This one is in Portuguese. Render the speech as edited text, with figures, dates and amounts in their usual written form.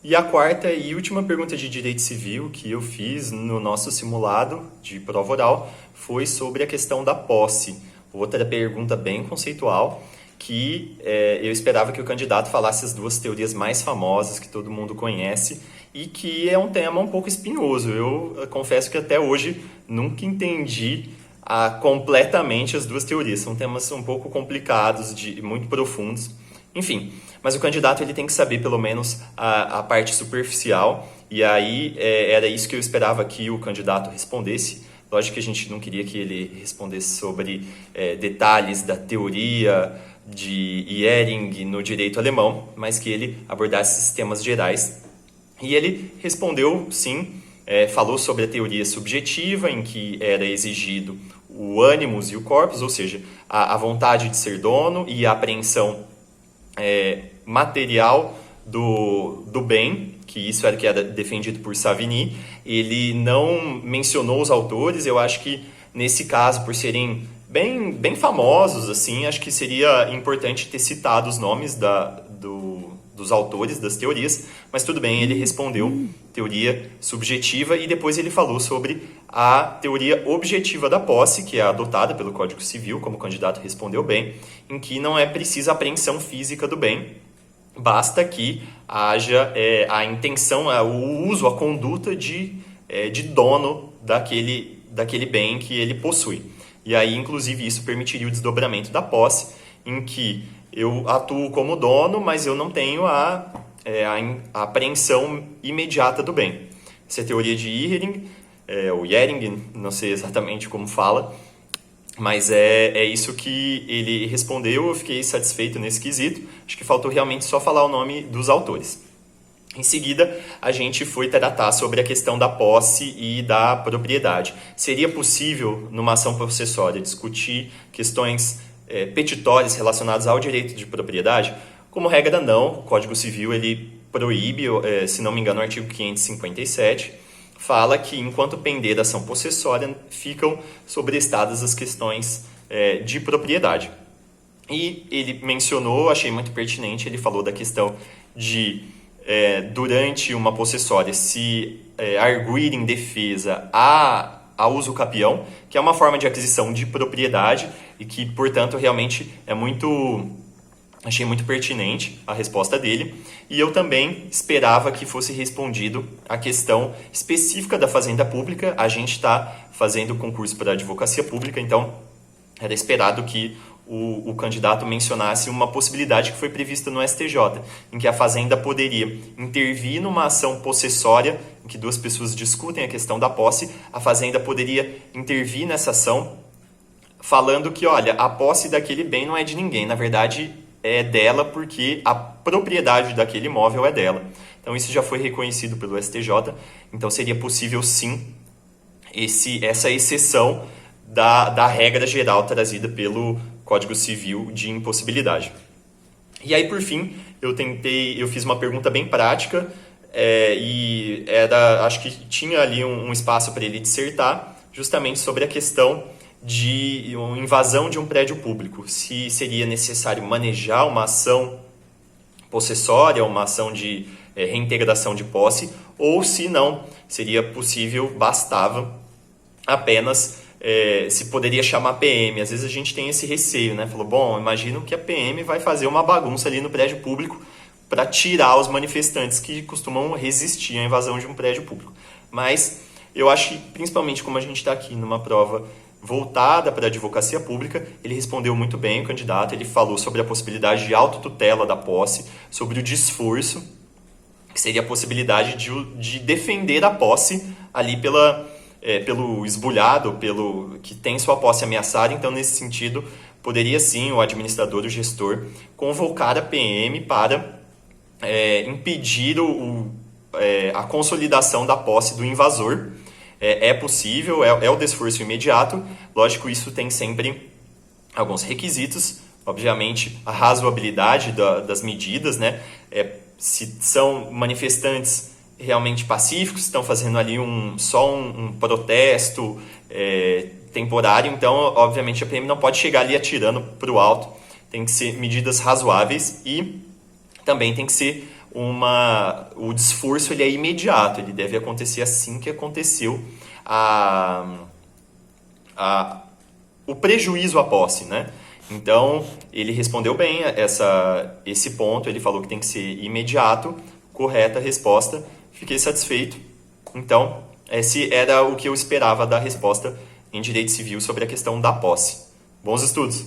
E a quarta e última pergunta de direito civil que eu fiz no nosso simulado de prova oral foi sobre a questão da posse. Outra pergunta bem conceitual que eu esperava que o candidato falasse as duas teorias mais famosas que todo mundo conhece e que é um tema um pouco espinhoso. Eu confesso que até hoje nunca entendi completamente as duas teorias. São temas um pouco complicados, muito profundos. Enfim, mas o candidato ele tem que saber pelo menos a parte superficial, e aí era isso que eu esperava que o candidato respondesse. Lógico que a gente não queria que ele respondesse sobre detalhes da teoria de Hering no direito alemão, mas que ele abordasse esses temas gerais. E ele respondeu sim, falou sobre a teoria subjetiva, em que era exigido o animus e o corpus, ou seja, a vontade de ser dono e a apreensão material do bem, que isso era que era defendido por Savigny. Ele não mencionou os autores. Eu acho que nesse caso, por serem bem famosos, assim, acho que seria importante ter citado os nomes dos autores das teorias, mas tudo bem, ele respondeu teoria subjetiva e depois ele falou sobre a teoria objetiva da posse, que é adotada pelo Código Civil, como o candidato respondeu bem, em que não é precisa apreensão física do bem, basta que haja a intenção, o uso, a conduta de dono daquele bem que ele possui. E aí, inclusive, isso permitiria o desdobramento da posse, em que eu atuo como dono, mas eu não tenho a apreensão imediata do bem. Essa é a teoria de Hering, ou Hering, não sei exatamente como fala, mas é isso que ele respondeu. Eu fiquei satisfeito nesse quesito. Acho que faltou realmente só falar o nome dos autores. Em seguida, a gente foi tratar sobre a questão da posse e da propriedade. Seria possível, numa ação possessória, discutir questões petitórias relacionadas ao direito de propriedade? Como regra, não. O Código Civil ele proíbe, se não me engano, o artigo 557, fala que, enquanto pender da ação possessória, ficam sobrestadas as questões de propriedade. E ele mencionou, achei muito pertinente, ele falou da questão de, durante uma possessória, se arguir em defesa a uso capião, que é uma forma de aquisição de propriedade e que, portanto, realmente achei muito pertinente a resposta dele. E eu também esperava que fosse respondido a questão específica da fazenda pública. A gente está fazendo concurso para a advocacia pública, então era esperado que o candidato mencionasse uma possibilidade que foi prevista no STJ, em que a fazenda poderia intervir numa ação possessória, em que duas pessoas discutem a questão da posse. A fazenda poderia intervir nessa ação, falando que, olha, a posse daquele bem não é de ninguém, na verdade é dela porque a propriedade daquele imóvel é dela. Então isso já foi reconhecido pelo STJ, então seria possível sim essa exceção da regra geral trazida pelo Código Civil de impossibilidade. E aí, por fim, eu fiz uma pergunta bem prática, e acho que tinha ali um espaço para ele dissertar, justamente sobre a questão de invasão de um prédio público. Se seria necessário manejar uma ação possessória, uma ação de reintegração de posse, ou se não, seria possível, bastava apenas se poderia chamar PM. Às vezes a gente tem esse receio, né? Falou, bom, imagino que a PM vai fazer uma bagunça ali no prédio público para tirar os manifestantes que costumam resistir à invasão de um prédio público. Mas eu acho que, principalmente como a gente está aqui numa prova voltada para a advocacia pública, ele respondeu muito bem, o candidato. Ele falou sobre a possibilidade de autotutela da posse, sobre o desforço, que seria a possibilidade de defender a posse ali pelo esbulhado, pelo que tem sua posse ameaçada. Então, nesse sentido, poderia sim o administrador, o gestor, convocar a PM para impedir a consolidação da posse do invasor. É possível, é o desforço imediato. Lógico, isso tem sempre alguns requisitos. Obviamente, a razoabilidade das medidas, né? Se são manifestantes realmente pacíficos, estão fazendo ali só um protesto temporário, então, obviamente, a PM não pode chegar ali atirando para o alto. Tem que ser medidas razoáveis e também tem que ser o desforço ele é imediato, ele deve acontecer assim que aconteceu o prejuízo à posse, né? Então, ele respondeu bem esse ponto, ele falou que tem que ser imediato, correta a resposta, fiquei satisfeito. Então, esse era o que eu esperava da resposta em direito civil sobre a questão da posse. Bons estudos!